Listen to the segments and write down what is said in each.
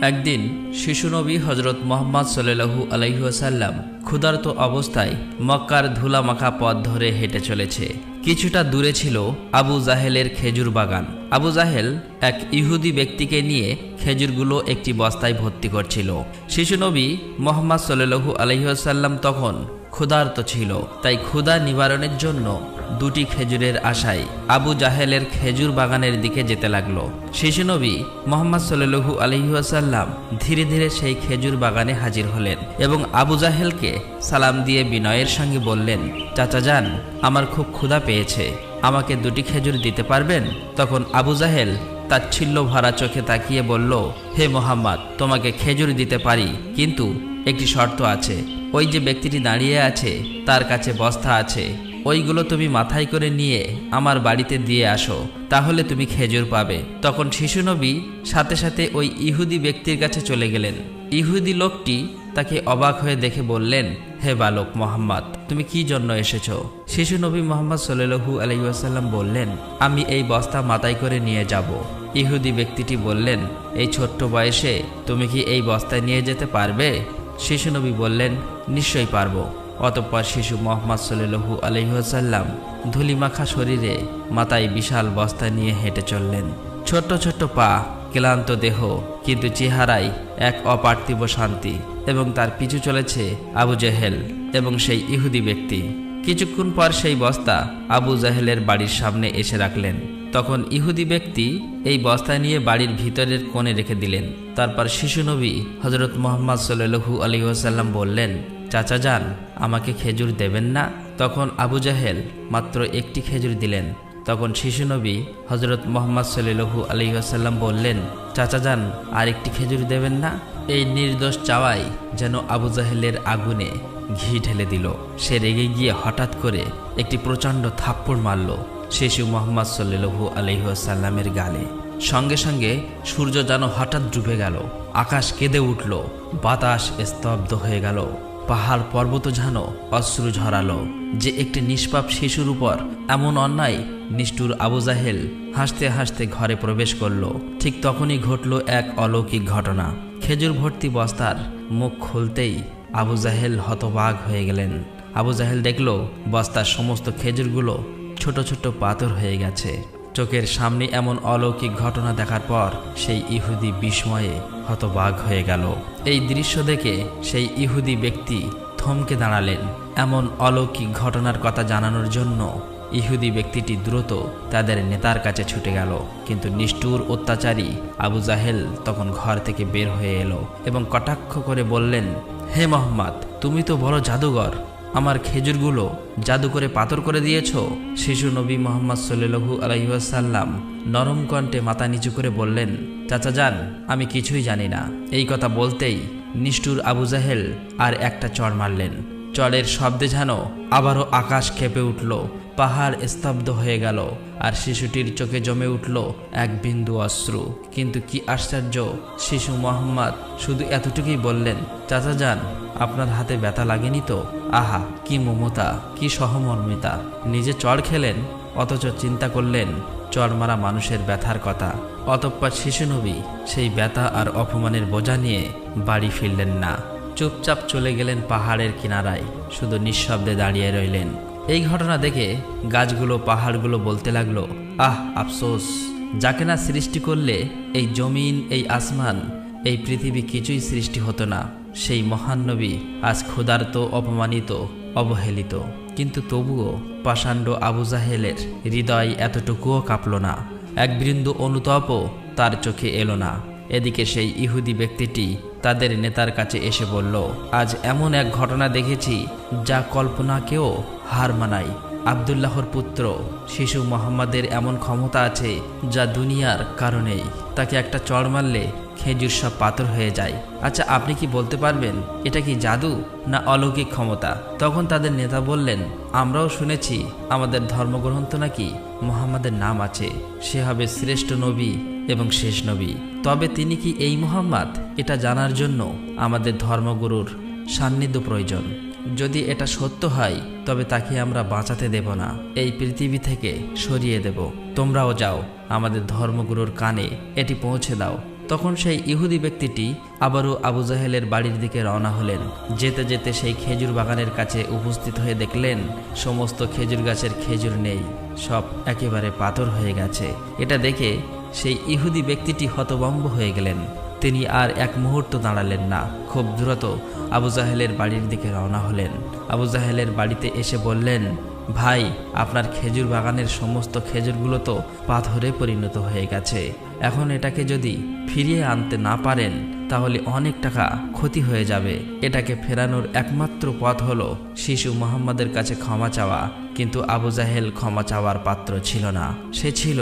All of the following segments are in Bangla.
একদিন শিশু নবী হজরত মুহাম্মদ সাল্লাল্লাহু আলাইহি ওয়াসাল্লাম ক্ষুধার্ত অবস্থায় মক্কার ধুলামাখা পথ ধরে হেঁটে চলেছে। কিছুটা দূরে ছিল আবু জাহেলের খেজুর বাগান। আবু জাহেল এক ইহুদি ব্যক্তিকে নিয়ে খেজুরগুলো একটি বস্তায় ভর্তি করছিল। শিশু নবী মুহাম্মদ সাল্লাল্লাহু আলাইহি ওয়াসাল্লাম তখন ক্ষুধার্ত ছিল, তাই ক্ষুধা নিবারণের জন্য দুটি খেজুরের আশায় আবু জাহেলের খেজুর বাগানের দিকে যেতে লাগলো। শিশু নবী মুহাম্মদ সাল্লাল্লাহু আলাইহি ওয়াসাল্লাম ধীরে ধীরে সেই খেজুর বাগানে হাজির হলেন এবং আবু জাহেলকে সালাম দিয়ে বিনয়ের সঙ্গে বললেন, চাচা যান, আমার খুব ক্ষুধা পেয়েছে, আমাকে দুটি খেজুর দিতে পারবেন? তখন আবু জাহেল তাচ্ছিল্য ভরা চোখে তাকিয়ে বলল, হে মোহাম্মদ, তোমাকে খেজুর দিতে পারি, কিন্তু একটি শর্ত আছে। ওই যে ব্যক্তিটি দাঁড়িয়ে আছে তার কাছে বস্তা আছে, ওইগুলো তুমি মাথায় করে নিয়ে আমার বাড়িতে দিয়ে আসো, তাহলে তুমি খেজুর পাবে। তখন শিশু নবী সাথে সাথে ওই ইহুদি ব্যক্তির কাছে চলে গেলেন। ইহুদি লোকটি তাকে অবাক হয়ে দেখে বললেন, হে বালক মোহাম্মদ, তুমি কি জন্য এসেছো? শিশু নবী মুহাম্মদ সাল্লাল্লাহু আলাইহি ওয়াসাল্লাম বললেন, আমি এই বস্তা মাথায় করে নিয়ে যাব। ইহুদি ব্যক্তিটি বললেন, এই ছোট্ট বয়সে তুমি কি এই বস্তায় নিয়ে যেতে পারবে? শিশু নবী বললেন, নিশ্চয়ই পারবো। অতঃপর শিশু মুহাম্মদ সাল্লাল্লাহু আলাইহি ওয়াসাল্লাম ধুলিমাখা শরীরে মাথায় বিশাল বস্তা নিয়ে হেঁটে চললেন। ছোট্ট ছোট্ট পা, ক্লান্ত দেহ, কিন্তু চেহারায় এক অপার্থিব শান্তি। এবং তার পিছু চলেছে আবু জাহেল এবং সেই ইহুদি ব্যক্তি। কিছুক্ষণ পর সেই বস্তা আবু জাহেলের বাড়ির সামনে এসে রাখলেন। তখন ইহুদি ব্যক্তি এই বস্তা নিয়ে বাড়ির ভিতরের কোণে রেখে দিলেন। তারপর শিশু নবী হজরত মুহাম্মদ সাল্লাল্লাহু আলাইহি ওয়াসাল্লাম বললেন, চাচা যান, আমাকে খেজুর দেবেন না? তখন আবু জাহেল মাত্র একটি খেজুর দিলেন। তখন শিশু নবী হজরত মুহাম্মদ সাল্লাল্লাহু আলাইহি ওয়াসাল্লাম বললেন, চাচা যান, আর একটি খেজুর দেবেন না? এই নির্দোষ চাওয়াই যেন আবু জাহেলের আগুনে ঘি ঢেলে দিল। সে রেগে গিয়ে হঠাৎ করে একটি প্রচণ্ড থাপ্পড় মারল শিশু মুহাম্মদ সাল্লাল্লাহু আলাইহি ওয়াসাল্লামের গালে। সঙ্গে সঙ্গে সূর্য যেন হঠাৎ ডুবে গেল, আকাশ কেঁদে উঠল, বাতাস স্তব্ধ হয়ে গেল, পাহাড় পর্বত যেন অশ্রু ঝরালো। যে একটি নিষ্পাপ শিশুর উপর এমন অন্যায়, নিষ্ঠুর আবু জাহেল হাসতে হাসতে ঘরে প্রবেশ করল। ঠিক তখনই ঘটল এক অলৌকিক ঘটনা। খেজুর ভর্তি বস্তার মুখ খুলতেই আবু জাহেল হতবাক হয়ে গেলেন। আবু জাহেল দেখল বস্তার সমস্ত খেজুরগুলো ছোট ছোট পাথর হয়ে গেছে। চোখের সামনে এমন অলৌকিক ঘটনা দেখার পর সেই ইহুদি বিস্ময়ে হতবাক হয়ে গেল। এই দৃশ্য দেখে সেই ইহুদি ব্যক্তি থমকে দাঁড়ালেন। এমন অলৌকিক ঘটনার কথা জানানোর জন্য ইহুদি ব্যক্তিটি দ্রুত তাদের নেতার কাছে ছুটে গেল। কিন্তু নিষ্ঠুর অত্যাচারী আবু জাহেল তখন ঘর থেকে বের হয়ে এলো এবং কটাক্ষ করে বললেন, হে মোহাম্মদ, তুমি তো বড় জাদুঘর, আমার খেজুরগুলো জাদু করে পাথর করে দিয়েছ। শিশু নবী মুহাম্মদ সাল্লাল্লাহু আলাইহি ওয়াসাল্লাম নরম কণ্ঠে মাথা নিচু করে বললেন, চাচা যান, আমি কিছুই জানি না। এই কথা বলতেই নিষ্ঠুর আবু জাহেল আর একটা চড় মারলেন। চড়ের শব্দে যেন আবারও আকাশ কেঁপে উঠল, পাহাড় স্তব্ধ হয়ে গেল, আর শিশুটির চোখে জমে উঠল এক বিন্দু অশ্রু। কিন্তু কি আশ্চর্য, শিশু মুহাম্মদ শুধু এতটুকুই বললেন, চাচা যান, আপনার হাতে ব্যথা লাগেনি তো? আহা, কি মমতা, কি সহমর্মিতা! নিজে চড় খেলেন, অথচ চিন্তা করলেন চড় মারা মানুষের ব্যথার কথা। অতঃপর শিশু নবী সেই ব্যথা আর অপমানের বোঝা নিয়ে বাড়ি ফিরলেন না। চুপচাপ চলে গেলেন পাহাড়ের কিনারায়, শুধু নিঃশব্দে দাঁড়িয়ে রইলেন। এই ঘটনা দেখে গাছগুলো, পাহাড়গুলো বলতে লাগলো, আহ আফসোস, যাকে না সৃষ্টি করলে এই জমিন, এই আসমান, এই পৃথিবী কিছুই সৃষ্টি হতো না। সেই মহান নবী আজ ক্ষুধার্ত, অপমানিত, অবহেলিত। কিন্তু তবুও পাষাণ্ড আবু জাহেলের হৃদয় এতটুকুও কাঁপল না, এক বিন্দু অনুতাপও তার চোখে এলো না। এদিকে সেই ইহুদি ব্যক্তিটি তাদের নেতার কাছে এসে বলল, আজ এমন এক ঘটনা দেখেছি যা কল্পনাকেও হার মানায়। আব্দুল্লাহর পুত্র শিশু মুহাম্মাদের এমন ক্ষমতা আছে যা দুনিয়ার কারণেই। তাকে একটা চড় মারলে খেজুর সব পাথর হয়ে যায়। আচ্ছা, আপনি কি বলতে পারবেন এটা কি জাদু না অলৌকিক ক্ষমতা? তখন তাদের নেতা বললেন, আমরাও শুনেছি আমাদের ধর্মগ্রন্থ নাকি মুহাম্মাদের নাম আছে, সে হবে শ্রেষ্ঠ নবী এবং শেষ নবী। তবে তিনি কি এই মুহাম্মদ, এটা জানার জন্য আমাদের ধর্মগুরুর সান্নিধ্য প্রয়োজন। যদি এটা সত্য হয় তবে তাকে আমরা বাঁচাতে দেব না, এই পৃথিবী থেকে সরিয়ে দেব। তোমরাও যাও, আমাদের ধর্মগুরুর কানে এটি পৌঁছে দাও। তখন সেই ইহুদি ব্যক্তিটি আবারও আবু জাহেলের বাড়ির দিকে রওনা হলেন। যেতে যেতে সেই খেজুর বাগানের কাছে উপস্থিত হয়ে দেখলেন সমস্ত খেজুর গাছের খেজুর নেই, সব একেবারে পাথর হয়ে গেছে। এটা দেখে সেই ইহুদি ব্যক্তিটি হতভম্ব হয়ে গেলেন। তিনি আর এক মুহূর্ত দাঁড়ালেন না, খুব দ্রুত আবু জাহেলের বাড়ির দিকে রওনা হলেন। আবু জাহেলের বাড়িতে এসে বললেন, ভাই, আপনার খেজুর বাগানের সমস্ত খেজুরগুলো তো পাথরে পরিণত হয়ে গেছে। এখন এটাকে যদি ফিরিয়ে আনতে না পারেন তাহলে অনেক টাকা ক্ষতি হয়ে যাবে। এটাকে ফেরানোর একমাত্র পথ হলো শিশু মুহাম্মাদের কাছে ক্ষমা চাওয়া। কিন্তু আবু জাহেল ক্ষমা চাওয়ার পাত্র ছিল না। সে ছিল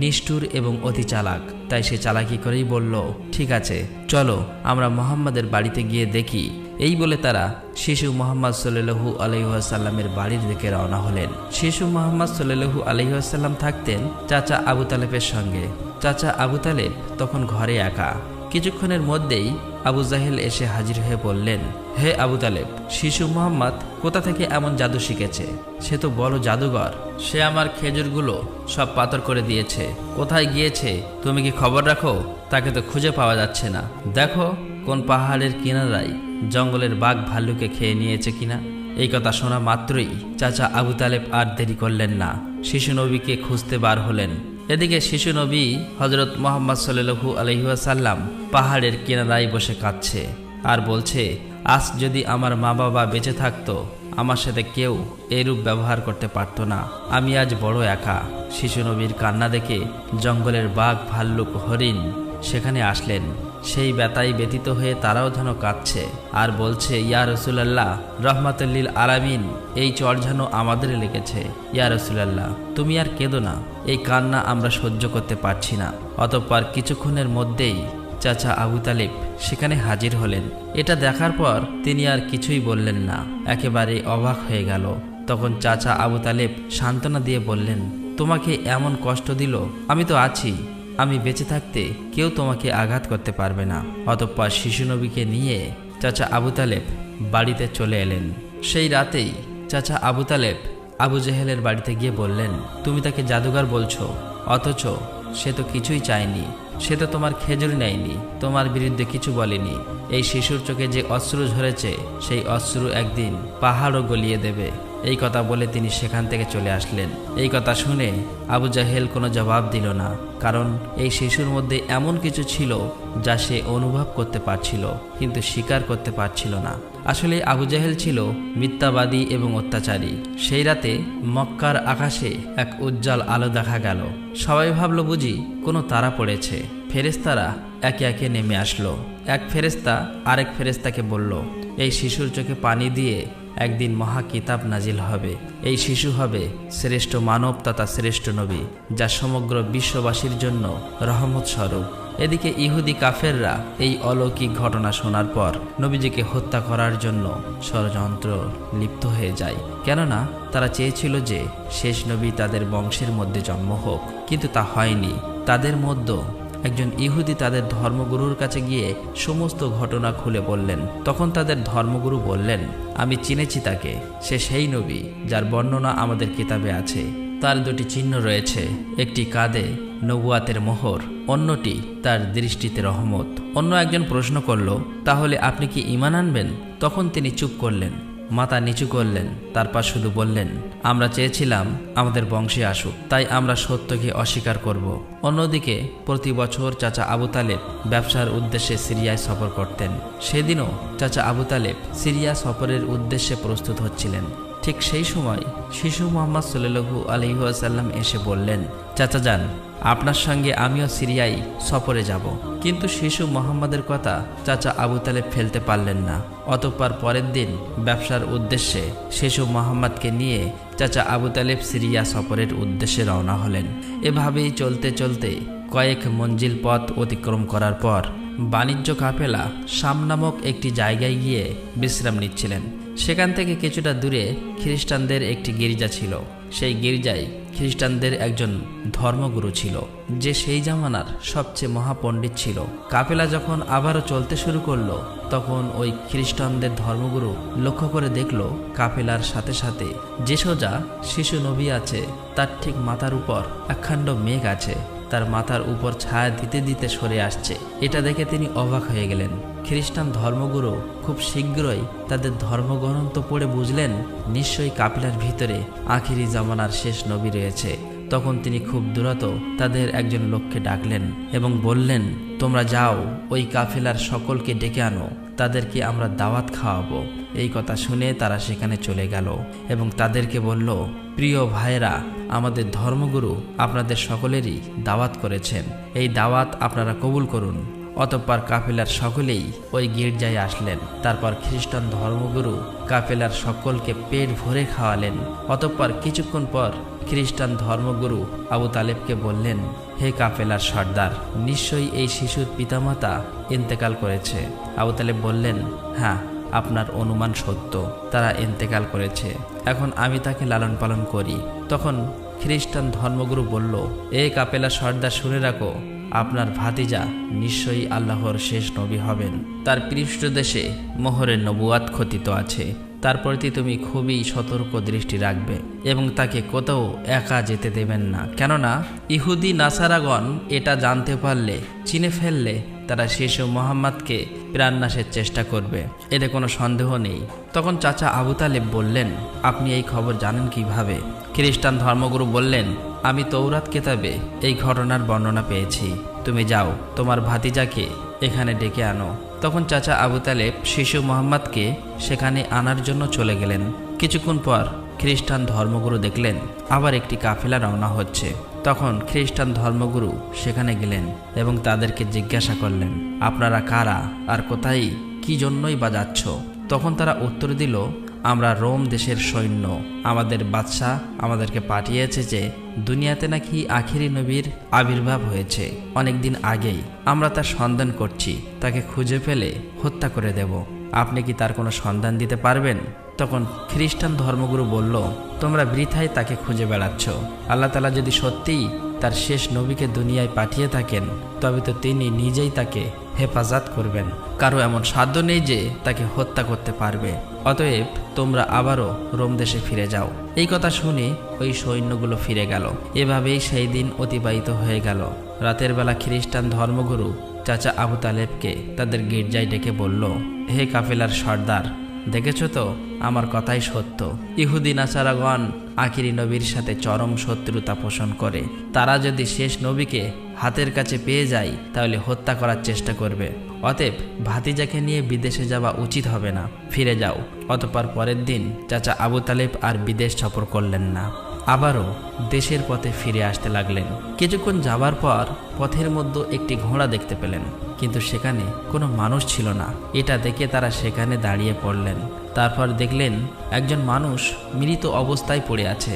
নিষ্ঠুর এবং অতি চালাক। তাই সে চালাকি করেই বলল, ঠিক আছে, চলো আমরা মুহাম্মাদের বাড়িতে গিয়ে দেখি। এই বলে তারা শিশু মুহাম্মদ সাল্লাল্লাহু আলাইহি ওয়াসাল্লামের বাড়ির দিকে রওনা হলেন। শিশু মুহাম্মদ সাল্লাল্লাহু আলাইহি ওয়াসাল্লাম থাকতেন চাচা আবু তালেবের সঙ্গে। চাচা আবু তালেব তখন ঘরে একা। কিছুক্ষণের মধ্যেই আবু জাহেল এসে হাজির হয়ে বললেন, হে আবু তালেব, শিশু মুহাম্মদ কোথা থেকে এমন জাদু শিখেছে? সে তো বড় জাদুঘর। সে আমার খেজুরগুলো সব পাথর করে দিয়েছে। কোথায় গিয়েছে তুমি কি খবর রাখো? তাকে তো খুঁজে পাওয়া যাচ্ছে না। দেখো কোন পাহাড়ের কিনারায় জঙ্গলের বাঘ ভাল্লুকে খেয়ে নিয়েছে কিনা। এই কথা শোনা মাত্রই চাচা আবু তালেব আর দেরি করলেন না, শিশু নবীকে খুঁজতে বার হলেন। এদিকে শিশু নবী হযরত মুহাম্মদ সাল্লাল্লাহু আলাইহি ওয়াসাল্লাম পাহাড়ের কিনারায় বসে কাঁদছে আর বলছে, আজ যদি আমার মা বাবা বেঁচে থাকতো আমার সাথে কেউ এরূপ ব্যবহার করতে পারত না। আমি আজ বড় একা। শিশু নবীর কান্না দেখে জঙ্গলের বাঘ ভাল্লুক হরিণ সেখানে আসলেন। সেই ব্যথায় ব্যতীত হয়ে তারাও যেন কাঁদছে আর বলছে, ইয়া রাসূলুল্লাহ, রাহমাতুল লিল আলামিন, এই চর যেন আমাদের লেগেছে। ইয়া রাসূলুল্লাহ, তুমি আর কেঁদো না, এই কান্না আমরা সহ্য করতে পারছি না। অতঃপর কিছুক্ষণের মধ্যেই চাচা আবু তালেব সেখানে হাজির হলেন। এটা দেখার পর তিনি আর কিছুই বললেন না, একেবারে অবাক হয়ে গেল। তখন চাচা আবু তালেব সান্ত্বনা দিয়ে বললেন, তোমাকে এমন কষ্ট দিল, আমি তো আছি। আমি বেঁচে থাকতে কেউ তোমাকে আঘাত করতে পারবে না। অতঃপর শিশু নবীকে নিয়ে চাচা আবু তালেব বাড়িতে চলে এলেন। সেই রাতেই চাচা আবু তালেব আবু জাহেলের বাড়িতে গিয়ে বললেন, তুমি তাকে জাদুঘর বলছো, অথচ সে তো কিছুই চায়নি। সে তো তোমার খেজুর নেয়নি, তোমার বিরুদ্ধে কিছু বলেনি। এই শিশুর চোখে যে অশ্রু ঝরেছে সেই অশ্রু একদিন পাহাড়ও গলিয়ে দেবে। এই কথা বলে তিনি সেখান থেকে চলে আসলেন। এই কথা শুনে আবু জাহেল কোনো জবাব দিল না, কারণ এই শিশুর মধ্যে এমন কিছু ছিল যা সে অনুভব করতে পারছিল কিন্তু স্বীকার করতে পারছিল না। আসলে আবু জাহেল ছিল মিথ্যাবাদী এবং অত্যাচারী। সেই রাতে মক্কার আকাশে এক উজ্জ্বল আলো দেখা গেল। সবাই ভাবল বুঝি কোনো তারা পড়েছে। ফেরেশতারা একে একে নেমে আসলো। এক ফেরেশতা আরেক ফেরেশতাকে বলল, এই শিশুর চোখে পানি দিয়ে একদিন মহা কিতাব নাজিল হবে। এই শিশু হবে শ্রেষ্ঠ মানব তথা শ্রেষ্ঠ নবী, যা সমগ্র বিশ্ববাসীর জন্য রহমত স্বরূপ। এদিকে ইহুদি কাফেররা এই অলৌকিক ঘটনা শোনার পর নবীজিকে হত্যা করার জন্য ষড়যন্ত্র লিপ্ত হয়ে যায়। কেননা তারা চেয়েছিল যে শেষ নবী তাদের বংশের মধ্যে জন্ম হোক, কিন্তু তা হয়নি। তাদের মধ্যে একজন ইহুদি তাদের ধর্মগুরুর কাছে গিয়ে সমস্ত ঘটনা খুলে বললেন। তখন তাদের ধর্মগুরু বললেন, আমি চিনেছি তাকে, সে সেই নবী যার বর্ণনা আমাদের কিতাবে আছে। তার দুটি চিহ্ন রয়েছে, একটি কাঁধে নবুয়াতের মোহর, অন্যটি তার দৃষ্টিতে রহমত। অন্য একজন প্রশ্ন করল, তাহলে আপনি কি ঈমান আনবেন? তখন তিনি চুপ করলেন, মাথা নিচু করলেন, তারপর শুধু বললেন, আমরা চেয়েছিলাম আমাদের বংশে আসুক, তাই আমরা সত্যকে অস্বীকার করব। অন্যদিকে প্রতি বছর চাচা আবু তালেব ব্যবসার উদ্দেশ্যে সিরিয়ায় সফর করতেন। সেদিনও চাচা আবু তালেব সিরিয়া সফরের উদ্দেশ্যে প্রস্তুত হচ্ছিলেন। ঠিক সেই সময় শিশু মুহাম্মদ সাল্লাল্লাহু আলাইহি ওয়াসাল্লাম এসে বললেন, চাচা যান, আপনার সঙ্গে আমিও সিরিয়ায় সফরে যাব। কিন্তু শিশু মুহাম্মদের কথা চাচা আবু তালেব ফেলতে পারলেন না। অতঃপর পরের দিন ব্যবসার উদ্দেশ্যে শিশু মুহাম্মদকে নিয়ে চাচা আবু তালেব সিরিয়া সফরের উদ্দেশ্যে রওনা হলেন। এভাবেই চলতে চলতে কয়েক মঞ্জিল পথ অতিক্রম করার পর বাণিজ্য কাফেলা শাম নামক একটি জায়গায় গিয়ে বিশ্রাম নিচ্ছিলেন। সেখান থেকে কিছুটা দূরে খ্রিস্টানদের একটি গির্জা ছিল। সেই গির্জায় খ্রিস্টানদের একজন ধর্মগুরু ছিল, যে সেই জামানার সবচেয়ে মহাপণ্ডিত ছিল। কাফেলা যখন আবারও চলতে শুরু করলো, তখন ওই খ্রিস্টানদের ধর্মগুরু লক্ষ্য করে দেখল কাফেলার সাথে সাথে যে সোজা শিশু নবী আছে তার ঠিক মাথার উপর একখণ্ড মেঘ আছে। তার মাথার উপর ছায়া দিতে দিতে সরে আসছে। এটা দেখে তিনি অবাক হয়ে গেলেন। খ্রিস্টান ধর্মগুরু খুব শীঘ্রই তাদের ধর্মগ্রন্থ পড়ে বুঝলেন নিশ্চয়ই কাফেলার ভিতরে আখিরি জামানার শেষ নবী রয়েছে। তখন তিনি খুব দ্রুত তাদের একজন লোককে ডাকলেন এবং বললেন, তোমরা যাও, ওই কাফেলার সকলকে ডেকে আনো, তাদেরকে আমরা দাওয়াত খাওয়াবো। এই কথা শুনে তারা সেখানে চলে গেল এবং তাদেরকে বলল, প্রিয় ভাইরা, আমাদের ধর্মগুরু আপনাদের সকলেরই দাওয়াত করেছেন, এই দাওয়াত আপনারা কবুল করুন। অতঃপর কাফেলার সকলেই ওই গির্জায় আসলেন। তারপর খ্রিস্টান ধর্মগুরু কাফেলার সকলকে পেট ভরে খাওয়ালেন। অতঃপর কিছুক্ষণ পর খ্রিস্টান ধর্মগুরু আবু তালেবকে বললেন, হে কাফেলার সর্দার, নিশ্চয়ই এই শিশুর পিতামাতা ইন্তেকাল করেছে। আবু তালেব বললেন, হ্যাঁ, আপনার অনুমান সত্য, তারা ইন্তেকাল করেছে। এখন আমি তাকে লালন পালন করি। তখন খ্রিস্টান ধর্মগুরু বলল, এ কাফেলার সর্দার, শুনে রাখো, আপনার ভাতিজা নিশ্চয়ই আল্লাহর শেষ নবী হবেন। তার পৃষ্ঠদেশে মোহরের নবুয়াত খচিত আছে। তার প্রতি তুমি খুবই সতর্ক দৃষ্টি রাখবে এবং তাকে কোথাও একা যেতে দেবেন না। কেননা ইহুদি নাসারাগণ এটা জানতে পারলে, চিনে ফেললে, তারা শিশু মোহাম্মদকে প্রাণনাশের চেষ্টা করবে, এতে কোনো সন্দেহ নেই। তখন চাচা আবু তালেব বললেন, আপনি এই খবর জানেন কিভাবে? খ্রিস্টান ধর্মগুরু বললেন, আমি তৌরাত কিতাবে এই ঘটনার বর্ণনা পেয়েছি। তুমি যাও, তোমার ভাতিজাকে এখানে ডেকে আনো। তখন চাচা আবু তালেব শিশু মোহাম্মদকে সেখানে আনার জন্য চলে গেলেন। কিছুক্ষণ পর খ্রিস্টান ধর্মগুরু দেখলেন আবার একটি কাফেলা রওনা হচ্ছে। তখন খ্রিস্টান ধর্মগুরু সেখানে গেলেন এবং তাদেরকে জিজ্ঞাসা করলেন, আপনারা কারা আর কোথায়, কি জন্যই বা যাচ্ছ? তখন তারা উত্তর দিল, আমরা রোম দেশের সৈন্য। আমাদের বাদশাহ আমাদেরকে পাঠিয়েছে যে দুনিয়াতে নাকি আখিরি নবীর আবির্ভাব হয়েছে অনেকদিন আগেই। আমরা তার সন্ধান করছি, তাকে খুঁজে পেলে হত্যা করে দেব। আপনি কি তার কোনো সন্ধান দিতে পারবেন? তখন খ্রিস্টান ধর্মগুরু বলল, তোমরা বৃথায় তাকে খুঁজে বেড়াচ্ছ। আল্লাহ তাআলা যদি সত্যিই তার শেষ নবীকে দুনিয়ায় পাঠিয়ে থাকেন, তবে তো তিনি নিজেই তাকে হেফাজত করবেন। কারো এমন সাধ্য নেই যে তাকে হত্যা করতে পারবে। অতএব তোমরা আবারও রোম দেশে ফিরে যাও। এই কথা শুনে ওই সৈন্যগুলো ফিরে গেল। এভাবেই সেই দিন অতিবাহিত হয়ে গেল। রাতের বেলা খ্রিস্টান ধর্মগুরু চাচা আবু তালেবকে তাদের গির্জায় ডেকে বলল, হে কাফেলার সর্দার, দেখেছ তো, আমার কথাই সত্য। ইহুদি নাসারাগণ আখিরি নবীর সাথে চরম শত্রুতা পোষণ করে। তারা যদি শেষ নবীকে হাতের কাছে পেয়ে যায় তাহলে হত্যা করার চেষ্টা করবে। অতএব ভাতিজাকে নিয়ে বিদেশে যাওয়া উচিত হবে না, ফিরে যাও। অতঃপর পরের দিন চাচা আবু তালেব আর বিদেশ সফর করলেন না, আবারও দেশের পথে ফিরে আসতে লাগলেন। কিছুক্ষণ যাবার পর পথের মধ্যে একটি ঘোড়া দেখতে পেলেন, কিন্তু সেখানে কোনো মানুষ ছিল না। এটা দেখে তারা সেখানে দাঁড়িয়ে পড়লেন। তারপর দেখলেন একজন মানুষ মৃত অবস্থায় পড়ে আছে।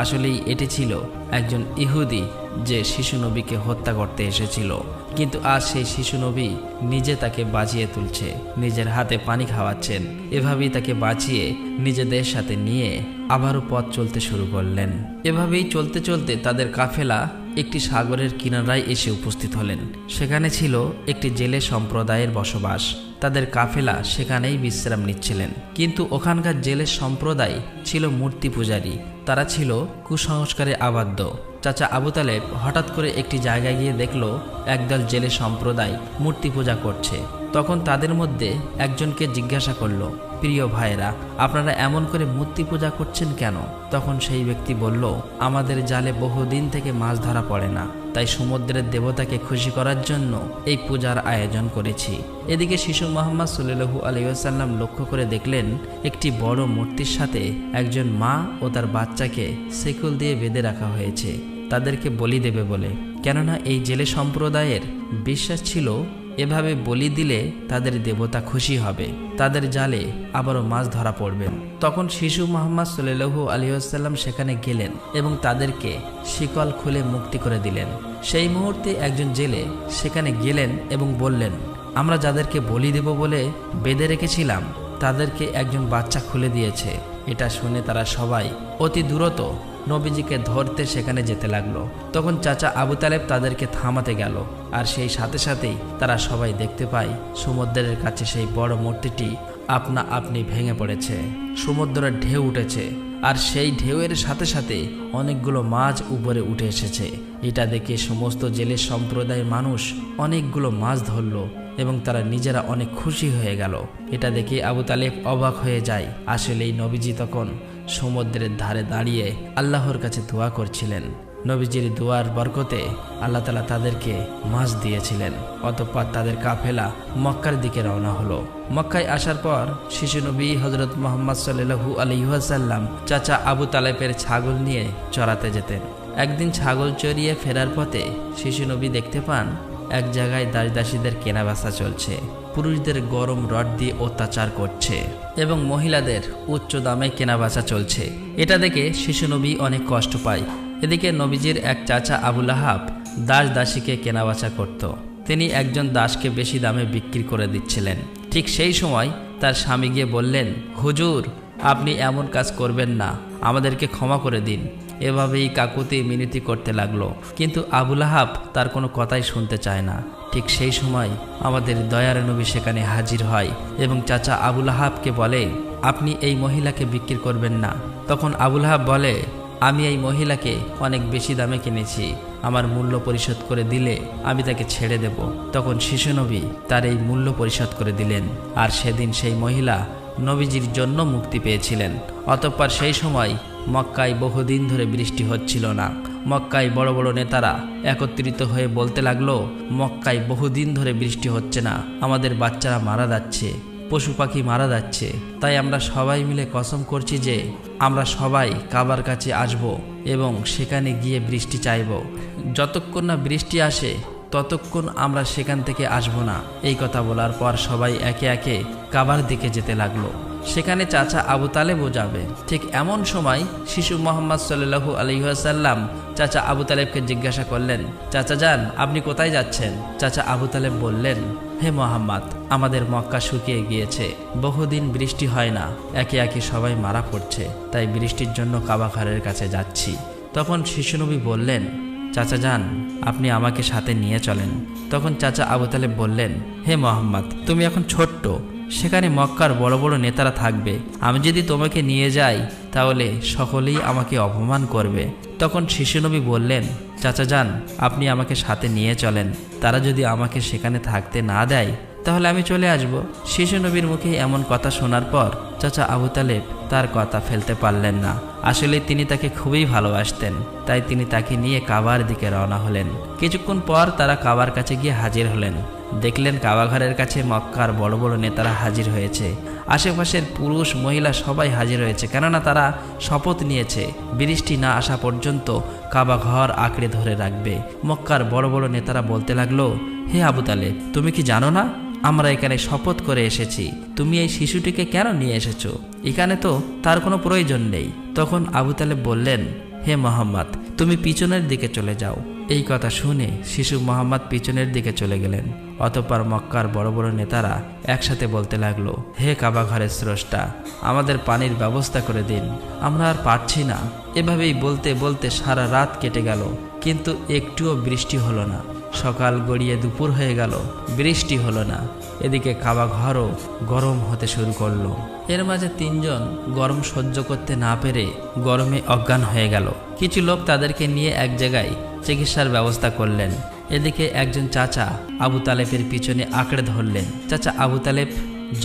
আসলেই এটি ছিল একজন ইহুদি যে শিশু নবীকে হত্যা করতে এসেছিল। কিন্তু আজ সেই শিশু নবী নিজে তাকে বাঁচিয়ে তুলছে, নিজের হাতে পানি খাওয়াচ্ছেন। এভাবেই তাকে বাঁচিয়ে নিজেদের সাথে নিয়ে আবারও পথ চলতে শুরু করলেন। এভাবেই চলতে চলতে তাদের কাফেলা একটি সাগরের কিনারায় এসে উপস্থিত হলেন। সেখানে ছিল একটি জেলে সম্প্রদায়ের বসবাস। তাদের কাফেলা সেখানেই বিশ্রাম নিচ্ছিলেন। কিন্তু ওখানকার জেলে সম্প্রদায় ছিল মূর্তি পূজারী। তারা ছিল কুসংস্কারে আবদ্ধ। চাচা আবু তালেব হঠাৎ করে একটি জায়গায় গিয়ে দেখল একদল জেলে সম্প্রদায় মূর্তি পূজা করছে। তখন তাদের মধ্যে একজনকে জিজ্ঞাসা করল, প্রিয় ভাইরা, আপনারা এমন করে মূর্তি পূজা করছেন কেন? তখন সেই ব্যক্তি বলল, আমাদের জালে বহুদিন থেকে মাছ ধরা পড়ে না, তাই সমুদ্রের দেবতাকে খুশি করার জন্য এই পূজার আয়োজন করেছি। এদিকে শিশু মুহাম্মদ সাল্লাল্লাহু আলাইহি ওয়াসাল্লাম লক্ষ্য করে দেখলেন একটি বড় মূর্তির সাথে একজন মা ও তার বাচ্চাকে শিকল দিয়ে বেঁধে রাখা হয়েছে, তাদেরকে বলি দেবে বলে। কেননা এই জেলে সম্প্রদায়ের বিশ্বাস ছিল এভাবে বলি দিলে তাদের দেবতা খুশি হবে, তাদের জালে আবারও মাছ ধরা পড়বেন। তখন শিশু মুহাম্মদ সাল্লাল্লাহু আলাইহি ওয়াসাল্লাম সেখানে গেলেন এবং তাদেরকে শিকল খুলে মুক্তি করে দিলেন। সেই মুহূর্তে একজন জেলে সেখানে গেলেন এবং বললেন, আমরা যাদেরকে বলি দেব বলে বেঁধে রেখেছিলাম তাদেরকে একজন বাচ্চা খুলে দিয়েছে। এটা শুনে তারা সবাই অতি দ্রুত নবীজিকে ধরতে সেখানে যেতে লাগলো। তখন চাচা আবু তালেব তাদেরকে থামাতে গেল, আর সেই সাথে সাথেই তারা সবাই দেখতে পায় সমুদ্রের কাছে সেই বড় মূর্তিটি আপনা আপনি ভেঙে পড়েছে। সমুদ্রের ঢেউ উঠেছে আর সেই ঢেউয়ের সাথে সাথে অনেকগুলো মাছ উপরে উঠে এসেছে। এটা দেখে সমস্ত জেলে সম্প্রদায়ের মানুষ অনেকগুলো মাছ ধরল এবং তারা নিজেরা অনেক খুশি হয়ে গেল। এটা দেখে আবু তালেব অবাক হয়ে যায়। আসলেই নবীজি তখন সমুদ্রের ধারে দাঁড়িয়ে আল্লাহর কাছে দোয়া করছিলেন। নবীজির দোয়ার বরকতে আল্লাহ তাআলা তাদেরকে মাছ দিয়েছিলেন। অতঃপর তাদের কাফেলা মক্কার দিকে রওনা হলো। মক্কায় আসার পর শিশু নবী হযরত মুহাম্মদ সাল্লাল্লাহু আলাইহি ওয়াসাল্লাম চাচা আবু তালেবের ছাগল নিয়ে চড়াতে যেতেন। একদিন ছাগল চড়িয়ে ফেরার পথে শিশু নবী দেখতে পান এক জায়গায় দাসদাসীদের কেনাবেচা চলছে। পুরুষদের গরম রড দিয়ে অত্যাচার করছে এবং মহিলাদের উচ্চ দামে কেনাবেচা চলছে। এটা দেখে শিশু নবী অনেক কষ্ট পায়। এদিকে নবীজির এক চাচা আবু লাহাব দাসীকে কেনাবেচা করত। তিনি একজন দাসকে বেশি দামে বিক্রি করে দিচ্ছিলেন। ঠিক সেই সময় তার স্বামী গিয়ে বললেন, হুজুর, আপনি এমন কাজ করবেন না, আমাদেরকে ক্ষমা করে দিন। এভাবেই কাকুতি মিনতি করতে লাগলো, কিন্তু আবু লাহাব তার কোনো কথাই শুনতে চায় না। ঠিক সেই সময় আমাদের দয়ার নবী সেখানে হাজির হয় এবং চাচা আবু লাহাবকে বলে, আপনি এই মহিলাকে বিক্রি করবেন না। তখন আবু লাহাব বলে, আমি এই মহিলাকে অনেক বেশি দামে কিনেছি, আমার মূল্য পরিশোধ করে দিলে আমি তাকে ছেড়ে দেব। তখন শিশু নবী তার এই মূল্য পরিশোধ করে দিলেন, আর সেদিন সেই মহিলা নবীজির জন্য মুক্তি পেয়েছিলেন। অতঃপর সেই সময় মক্কায় বহুদিন ধরে বৃষ্টি হচ্ছিল না। মক্কায় বড় বড় নেতারা একত্রিত হয়ে বলতে লাগলো, মক্কায় বহুদিন ধরে বৃষ্টি হচ্ছে না, আমাদের বাচ্চারা মারা যাচ্ছে, পশু পাখি মারা যাচ্ছে। তাই আমরা সবাই মিলে কসম করছি যে আমরা সবাই কাবার কাছে আসব এবং সেখানে গিয়ে বৃষ্টি চাইব। যতক্ষণ না বৃষ্টি আসে ততক্ষণ আমরা সেখান থেকে আসব না। এই কথা বলার পর সবাই একে একে কাবার দিকে যেতে লাগলো। সেখানে চাচা আবু তালেবও যাবে। ঠিক এমন সময় শিশু মুহাম্মদ সাল্লাল্লাহু আলাইহি ওয়াসাল্লাম চাচা আবু তালেবকে জিজ্ঞাসা করলেন, চাচা যান, আপনি কোথায় যাচ্ছেন? চাচা আবু তালেব বললেন, হে মুহাম্মদ, আমাদের মক্কা শুকিয়ে গিয়েছে, বহুদিন বৃষ্টি হয় না, একে একে সবাই মারা পড়ছে, তাই বৃষ্টির জন্য কাবা ঘরের কাছে যাচ্ছি। তখন শিশু নবী বললেন, চাচা যান, আপনি আমাকে সাথে নিয়ে চলেন। তখন চাচা আবু তালেব বললেন, হে মুহাম্মদ, তুমি এখন ছোট্ট, সেখানে মক্কার বড় বড় নেতারা থাকবে, আমি যদি তোমাকে নিয়ে যাই তাহলে সকলেই আমাকে অপমান করবে। তখন শিশু নবী বললেন, চাচা যান, আপনি আমাকে সাথে নিয়ে চলেন, তারা যদি আমাকে সেখানে থাকতে না দেয় তাহলে আমি চলে আসব। শিশু নবীর মুখে এমন কথা শোনার পর চাচা আবু তালেব তার কথা ফেলতে পারলেন না। আসলে তিনি তাকে খুবই ভালোবাসতেন, তাই তিনি তাকে নিয়ে কাবার দিকে রওনা হলেন। কিছুক্ষণ পর তারা কাবার কাছে গিয়ে হাজির হলেন। দেখলেন কাবা ঘরের কাছে মক্কার বড় বড় নেতারা হাজির হয়েছে। আশেপাশের পুরুষ মহিলা সবাই হাজির হয়েছে, কেননা তারা শপথ নিয়েছে বৃষ্টি না আসা পর্যন্ত কাবা ঘর আঁকড়ে ধরে রাখবে। মক্কার বড় বড় নেতারা বলতে লাগলো, হে আবু তালেব, তুমি কি জানো না আমরা এখানে শপথ করে এসেছি, তুমি এই শিশুটিকে কেন নিয়ে এসেছো? এখানে তো তার কোনো প্রয়োজন নেই। তখন আবু তালেব বললেন, হে মুহাম্মদ, তুমি পিছনের দিকে চলে যাও। এই কথা শুনে শিশু মুহাম্মদ পিছনের দিকে চলে গেলেন। অতঃপর মক্কার বড় বড় নেতারা একসাথে বলতে লাগলো, হে কাবা ঘরের স্রষ্টা, আমাদের পানির ব্যবস্থা করে দিন, আমরা আর পারছি না। এভাবেই বলতে বলতে সারা রাত কেটে গেল, কিন্তু একটুও বৃষ্টি হলো না। সকাল গড়িয়ে দুপুর হয়ে গেল, বৃষ্টি হলো না। এদিকে কাবা ঘরও গরম হতে শুরু করলো। এর মাঝে তিনজন গরম সহ্য করতে না পেরে গরমে অজ্ঞান হয়ে গেল। কিছু লোক তাদেরকে নিয়ে এক জায়গায় চিকিৎসার ব্যবস্থা করলেন। এদিকে একজন চাচা আবু তালেবের পিছনে আঁকড়ে ধরলেন। চাচা আবু তালেব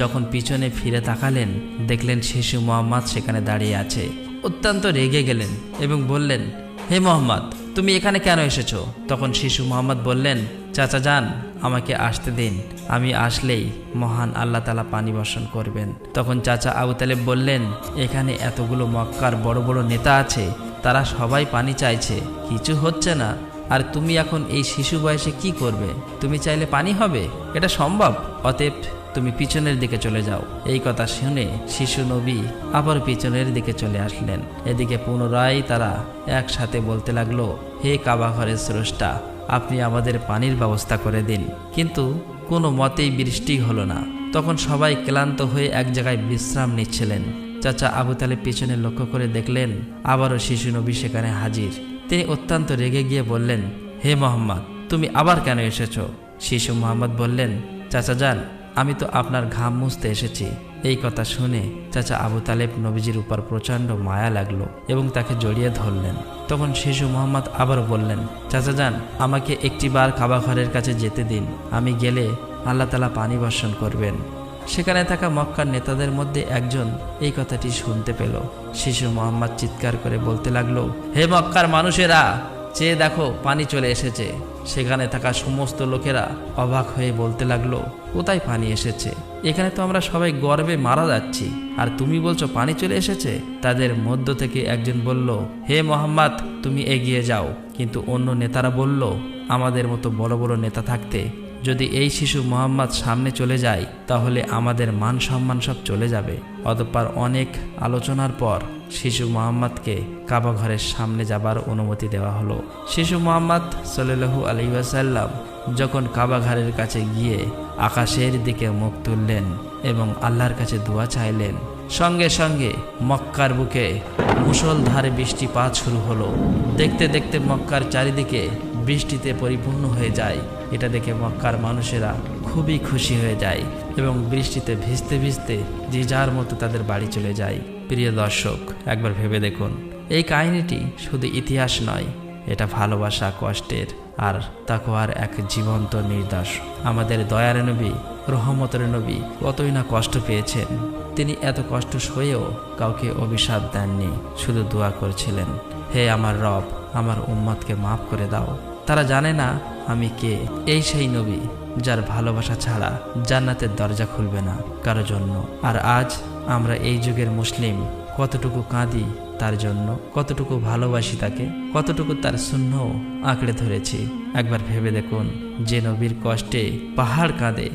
যখন পিছনে ফিরে তাকালেন, দেখলেন শিশু মুহাম্মদ সেখানে দাঁড়িয়ে আছে। অত্যন্ত রেগে গেলেন এবং বললেন, হে মুহাম্মদ, তুমি এখানে কেন এসেছো? তখন শিশু মুহাম্মদ বললেন, চাচা যান, আমাকে আসতে দিন, আমি আসলেই মহান আল্লাহ তাআলা পানি বর্ষণ করবেন। তখন চাচা আবু তালেব বললেন, এখানে এতগুলো মক্কার বড় বড় নেতা আছে, তারা সবাই পানি চাইছে, কিছু হচ্ছে না, আর তুমি এখন এই শিশু বয়সে কি করবে? তুমি চাইলে পানি হবে? এটা সম্ভব? অতএব তুমি পিছনের দিকে চলে যাও। এই কথা শুনে শিশু নবী আবার পিছনের দিকে চলে আসলেন। এদিকে পুনরায় তারা একসাথে বলতে লাগলো, হে কাবা ঘরের স্রষ্টা, আপনি আমাদের পানির ব্যবস্থা করে দিন। কিন্তু কোনো মতেই বৃষ্টি হলো না। তখন সবাই ক্লান্ত হয়ে এক জায়গায় বিশ্রাম নিচ্ছিলেন। চাচা আবু তালেব পিছনে লক্ষ্য করে দেখলেন আবারও শিশু নবী সেখানে হাজির। তিনি অত্যন্ত রেগে গিয়ে বললেন, হে মুহাম্মদ, তুমি আবার কেন এসেছো? শিশু মুহাম্মদ বললেন, চাচা যান, আমি তো আপনার ঘাম মুছতে এসেছি। এই কথা শুনে চাচা আবু তালেব নবীজির উপর প্রচণ্ড মায়া লাগলো এবং তাকে জড়িয়ে ধরলেন। তখন শিশু মোহাম্মদ আবার বললেন, চাচা যান, আমাকে একটিবার কাবা ঘরের কাছে যেতে দিন। আমি গেলে আল্লাহ তাআলা পানি বর্ষণ করবেন। সেখানে থাকা মক্কার নেতাদের মধ্যে একজন এই কথাটি শুনতে পেল। শিশু মোহাম্মদ চিৎকার করে বলতে লাগলো, হে মক্কার মানুষেরা, চেয়ে দেখো, পানি চলে এসেছে। সেখানে থাকা সমস্ত লোকেরা অবাক হয়ে বলতে লাগলো, কোথায় পানি এসেছে? এখানে তো আমরা সবাই গর্বে মারা যাচ্ছি, আর তুমি বলছো পানি চলে এসেছে? তাদের মধ্য থেকে একজন বলল, হে মোহাম্মদ, তুমি এগিয়ে যাও। কিন্তু অন্য নেতারা বলল, আমাদের মতো বড় বড় নেতা থাকতে যদি এই শিশু মোহাম্মদ সামনে চলে যায় তাহলে আমাদের মান সম্মান সব চলে যাবে। অতঃপর অনেক আলোচনার পর শিশু মোহাম্মদকে কাবা ঘরের সামনে যাবার অনুমতি দেওয়া হলো। শিশু মোহাম্মদ সাল্লাল্লাহু আলাইহি ওয়াসাল্লাম যখন কাবা ঘরের কাছে গিয়ে আকাশের দিকে মুখ তুললেন এবং আল্লাহর কাছে দোয়া চাইলেন, সঙ্গে সঙ্গে মক্কার বুকে মুষলধারে বৃষ্টিপাত শুরু হলো। দেখতে দেখতে মক্কার চারিদিকে বৃষ্টিতে পরিপূর্ণ হয়ে যায়। এটা দেখে মক্কার মানুষেরা খুবই খুশি হয়ে যায় এবং বৃষ্টিতে ভিজতে ভিজতে যে যার মতো তাদের বাড়ি চলে যায়। প্রিয় দর্শক, একবার ভেবে দেখুন, এই কাহিনীটি শুধু ইতিহাস নয়, এটা ভালোবাসা, কষ্টের আর তাকওয়ার এক জীবন্ত নিদর্শ। আমাদের দয়ার নবী, রহমতের নবী কতই না কষ্ট পেয়েছেন। তিনি এত কষ্ট সয়েও কাউকে অভিশাপ দেননি, শুধু দোয়া করছিলেন, হে আমার রব, আমার উম্মতকে মাফ করে দাও। তারা জানে না আমি কে। এই সেই নবী যার ভালোবাসা ছাড়া জান্নাতের দরজা খুলবে না কারো জন্য। আর আজ আমরা এই যুগের মুসলিম কতটুকু কাঁদি তার জন্য, কতটুকু ভালোবাসি তাকে, কতটুকু তার সুন্নাহ আঁকড়ে ধরেছি। একবার ভেবে দেখুন, যে নবীর কষ্টে পাহাড় কাঁদে,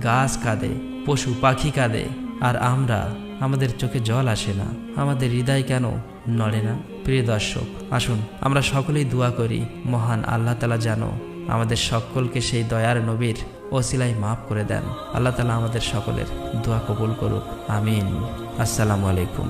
গাছ কাঁদে, পশু পাখি কাঁদে, আর আমরা, আমাদের চোখে জল আসে না, আমাদের হৃদয় কেন নড়ে না? প্রিয় দর্শক, আসুন আমরা সকলেই দোয়া করি, মহান আল্লাহ তাআলা যেন আমাদের সকলকে সেই দয়ার নবীর ওসিলায় মাফ করে দেন। আল্লাহ তাআলা আমাদের সকলের দোয়া কবুল করুক, আমিন। আসসালামু আলাইকুম।